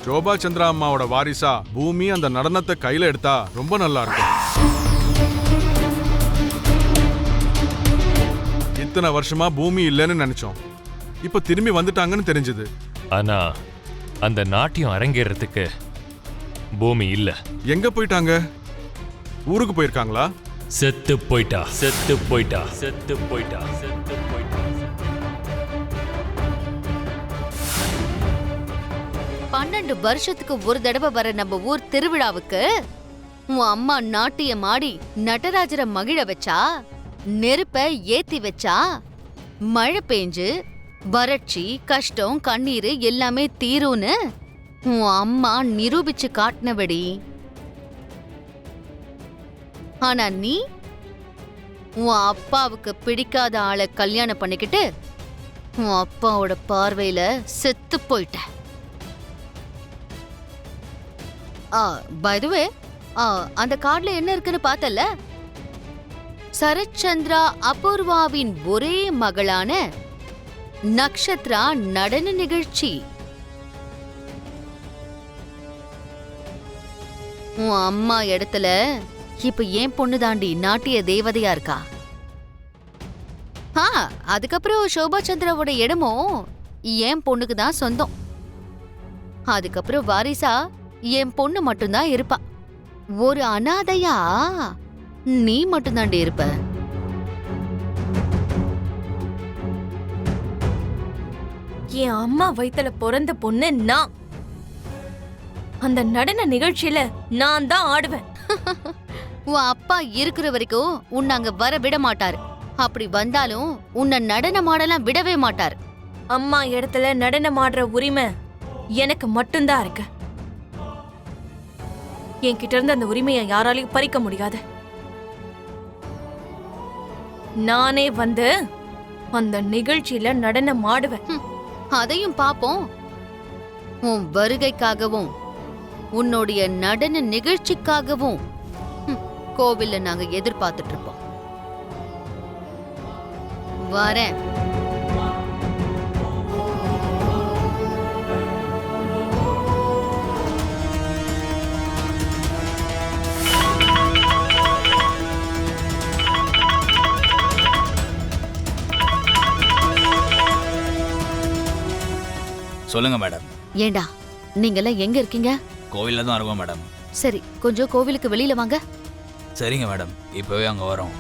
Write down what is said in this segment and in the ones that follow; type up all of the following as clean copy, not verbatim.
Sofa Chandra அம்மாவோட வாரிசா பூமி அந்த நடனத்தை கையில எடுத்தா ரொம்ப நல்லா இருக்கும். இத்தனை வருஷமா பூமி இல்லைன்னு நினைச்சோம், இப்ப திரும்பி வந்துட்டாங்கன்னு தெரிஞ்சது. ஆனா அந்த நாட்டியம் அரங்கேறதுக்கு பூமி இல்ல. எங்க போயிட்டாங்க? ஊருக்கு போயிருக்காங்களா? செத்து போயிட்டா, செத்து போயிட்டா, செத்து போயிட்டா, செத்து போயிட்டா. 12 வருஷத்துக்கு ஒரு தடவை வர நம்ம ஊர் திருவிழாவுக்கு உன் அம்மா நாட்டியம் ஆடி நடராஜரை மகிழ வச்சா, நெருப்ப ஏத்தி வச்சா, மழை பெஞ்சு வறட்சி கஷ்டம் கண்ணீர் எல்லாமே தீரும்னு உன் அம்மா நிரூபிச்சு காட்டினபடி. ஆனா நீ உன் அப்பாவுக்கு பிடிக்காத ஆளை கல்யாணம் பண்ணிக்கிட்டு உன் அப்பாவோட பார்வையில செத்து போயிட்ட. பை தி வே, அந்த கார்டுல என்ன இருக்குன்னு பார்த்தல? சரத்சந்திரா அபூர்வாவின் ஒரே மகளான நக்ஷத்ரா நடன நிகழ்ச்சி. உன் அம்மா இடத்துல இப்ப ஏன் பொண்ணு தாண்டி நாட்டிய தேவதையா இருக்கா. அதுக்கப்புறம் சோபா சந்திராவோட இடமும் என் பொண்ணுக்கு தான் சொந்தம். அதுக்கப்புறம் வாரிசா என் பொண்ணு மட்டும்தான் இருப்பா. ஒரு அனாதையா நீ மட்டும்தாண்டி இருப்ப. என் அம்மா வயித்துல பிறந்த பொண்ணு நான். அந்த நடன நிகழ்ச்சியில நான் தான் ஆடுவேன். உன் அப்பா இருக்கிற வரைக்கும் உன்னை அங்க வர விட மாட்டாரு. அப்படி வந்தாலும் உன்னை நடனம் ஆடலாம் விடவே மாட்டாரு. அம்மா இடத்துல நடனம் ஆடுற உரிமை எனக்கு மட்டும்தான் இருக்கு. என்கிட்ட இருந்து அந்த உரிமையை யாராலையும் பறிக்க முடியாது. நானே வந்து அந்த நிகழ்ச்சியில நடனம் ஆடுவேன். அதையும் பாப்போம். உன் வருகைக்காகவும் உன்னுடைய நடன நிகழ்ச்சிக்காகவும் கோவில்ல நாங்க எதிர்பார்த்துட்டு இருப்போம். வரேன். சொல்லுங்க மேடம். ஏண்டா நீங்கெல்லாம் எங்க இருக்கீங்க? கோவில்ல தான் இருக்கோம் மேடம். சரி, கொஞ்சம் கோவிலுக்கு வெளியில வாங்க. சரிங்க மேடம், இப்பவே அங்க வரோம்.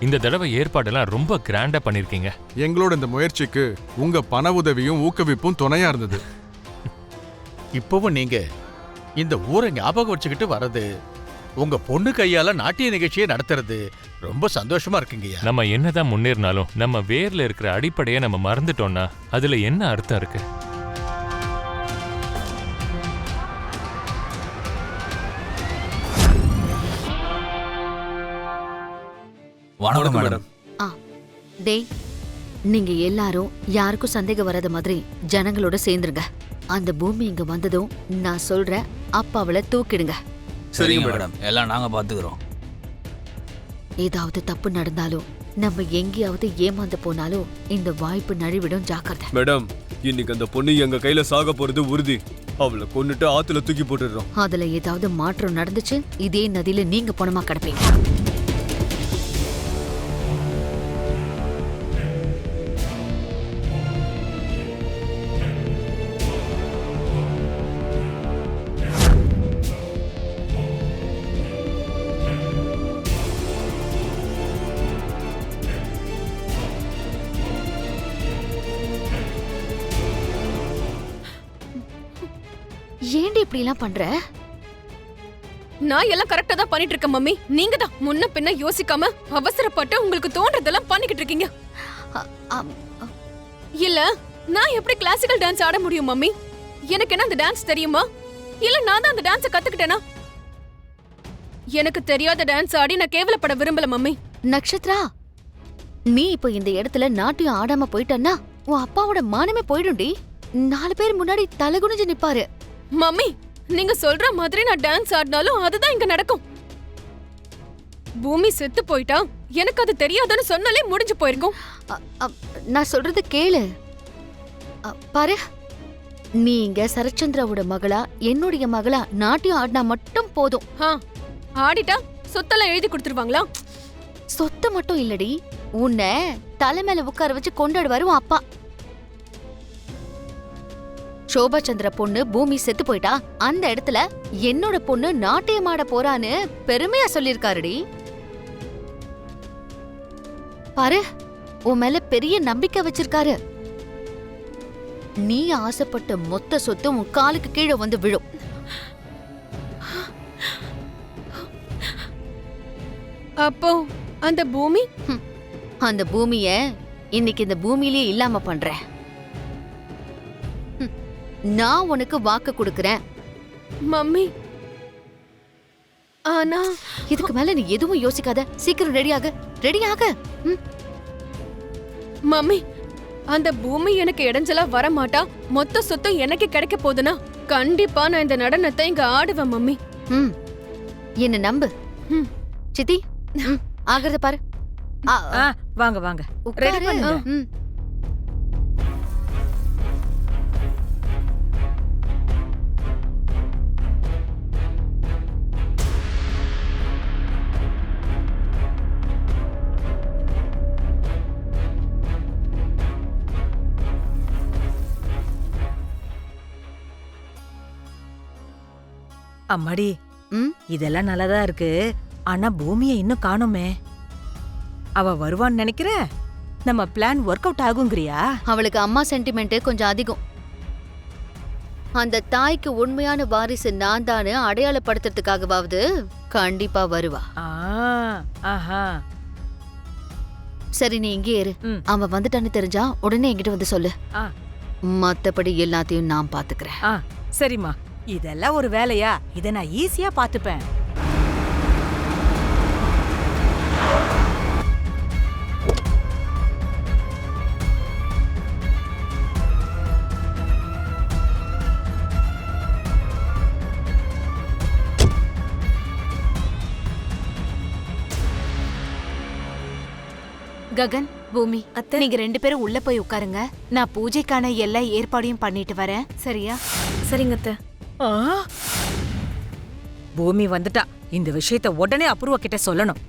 இந்த தடவை ஏற்பாடெல்லாம் ரொம்ப கிராண்டா பண்ணிருக்கீங்க. எங்களோட இந்த முயற்சிக்கு உங்க பண உதவியும் ஊக்குவிப்பும் துணையா இருந்தது. இப்பவும் நீங்க இந்த ஊரை ஞாபகம் வச்சுக்கிட்டு வர்றது, உங்க பொண்ணு கையால நாட்டிய நிகழ்ச்சியை நடத்துறது ரொம்ப சந்தோஷமா இருக்குங்கய்யா. நம்ம என்னதான் முன்னேறினாலும் நம்ம வேர்ல இருக்கிற அடிப்படையை நம்ம மறந்துட்டோம்னா அதுல என்ன அர்த்தம் இருக்கு? வணக்கம் மேடம். டேய், நீங்க எல்லாரும் யாருக்கும் சந்தேகம் வராத மாதிரி ஜனங்களோட சேர்ந்துருங்க. அந்த பூமி இங்க வந்ததும் நான் சொல்றேன், அப்பாவளை தூக்கிடுங்க. சரிங்க மேடம், எல்லாம் நாங்க பாத்துக்கிறோம். ஏதாவது தப்பு நடந்தாலும் நம்ம எங்கேயாவது ஏமாந்து போனாலும் இந்த வாய்ப்பு நழுவிடும். ஜாக்கிரதை. மேடம், இன்னைக்கு அந்த பொண்ணு எங்க கையில சாக போறது உறுதி. அவளை கொன்னுட்டு ஆத்துல தூக்கி போட்டுடுறோம். அதுல ஏதாவது மாற்றம் நடந்துச்சு, இதே நதியில நீங்க பணமா கிடப்பீங்க. ஏண்டி இப்படி எல்லாம் பண்ற? நான் எல்லாம் கரெக்டா தான் பண்ணிட்டு இருக்கேன் மம்மி. நீங்க தான் முன்ன பின்ன யோசிக்காம அவசரப்பட்டு உங்களுக்கு தோன்றதெல்லாம் பண்ணிக்கிட்டு இருக்கீங்க. இல்ல, நான் எப்படி கிளாசிக்கல் டான்ஸ் ஆட முடியும் மம்மி? எனக்கு என்ன அந்த டான்ஸ் தெரியுமா? இல்ல நான் தான் அந்த டான்ஸை கத்துக்கிட்டேனா? எனக்கு தெரியாத டான்ஸ் ஆடி நான் கேவலப்பட விரும்பல மம்மி. நக்ஷத்ரா, நீ இப்ப இந்த இடத்துல நாட்டியம் ஆடாம போயிட்டன்னா உன் அப்பாவோட மானமே போயிடும்டி. 4 பேர் முன்னாடி தலை குனிஞ்சு நிப்பாரு. மம்மி நீங்க சொல்ற மாதிரி நான் டான்ஸ் ஆடினாலும் அதுதான் இங்க நடக்கும். பூமி செத்து போயிட்டா எனக்கு அது தெரியாதுன்னு சொன்னாலே முடிஞ்சு போயிருக்கும். அ, அ, நான் சொல்றது கேளு. பாரு, நீ இங்க சரச்சந்திராவோட மகளா என்னுடைய மகளா நாட்டியம் ஆடினா மட்டும் போதும். ஆடிட்டா சொத்தெல்லாம் எழுதி கொடுத்துருவாங்களா? சொத்து மட்டும் இல்லடி, உன்னை தலை மேல உட்கார வச்சு கொண்டாடுவாரு உன் அப்பா. சோபா சந்திர பொண்ணு பூமி செத்து போயிட்டா அந்த இடத்துல என்னோட பொண்ணு நாட்டியம் ஆட போறான்னு பெருமையா சொல்லிருக்காருடி. பாரு, உன் மேல பெரிய நம்பிக்கை வச்சிருக்காரு. நீ ஆசைப்பட்ட மொத்த சொத்து உன் காலுக்கு கீழே வந்து விழும். அப்போ அந்த பூமி? அந்த பூமிய இன்னைக்கு இந்த பூமியிலேயே இல்லாம பண்றேன். நான் உனக்கு வாக்கு கொடுக்கறேன். மம்மி ஆனா இதுக்கு மேல நீ எதுவும் யோசிக்காத, சீக்கிரம் ரெடியாக. மம்மி அந்த பூமி எனக்கு இடைஞ்சலா வர மாட்டா, மொத்த சொத்தும் எனக்கு கிடைக்க போதுனா கண்டிப்பா நான் இந்த நடனத்தை இங்க ஆடுவேன் மம்மி. என்ன நம்பு. சித்தி, ஆகிறத பாரு. வாங்க வாங்க, ரெடி உட்காரு. பண்ணுங்க. அம்மாடி, இதெல்லாம் நல்லதா இருக்கு. ஆனா பூமியை இன்னும் காணோமே. அவ வருவான்னு நினைக்கிற? நம்ம பிளான் ஒர்க் அவுட் ஆகுங்கறியா? அவளுக்கு அம்மா சென்டிமெண்ட் கொஞ்சம் அதிகம். அந்த தாய்க்கு உண்மையான வாரிசு நான் தானு அடையாளப்படுத்துறதுக்காகவாவது கண்டிப்பா வருவா. ஆஹா. சரி, நீ இங்கே இரு. அவன் வந்துட்டான்னு தெரிஞ்சா உடனே என்கிட்ட வந்து சொல்லு. மத்தபடி எல்லாத்தையும் நான் பாத்துக்கிறேன். சரிம்மா, இதெல்லாம் ஒரு வேலையா? இத நான் ஈஸியா பாத்துப்பேன். ககன், பூமி, நீங்க 2 பேரும் உள்ள போய் உட்காருங்க. நான் பூஜைக்கான எல்லா ஏற்பாடையும் பண்ணிட்டு வரேன். சரியா? சரிங்க அத்தை. பூமி வந்துட்டா. இந்த விஷயத்தை உடனே அப்ரூவா கிட்ட சொல்லணும்.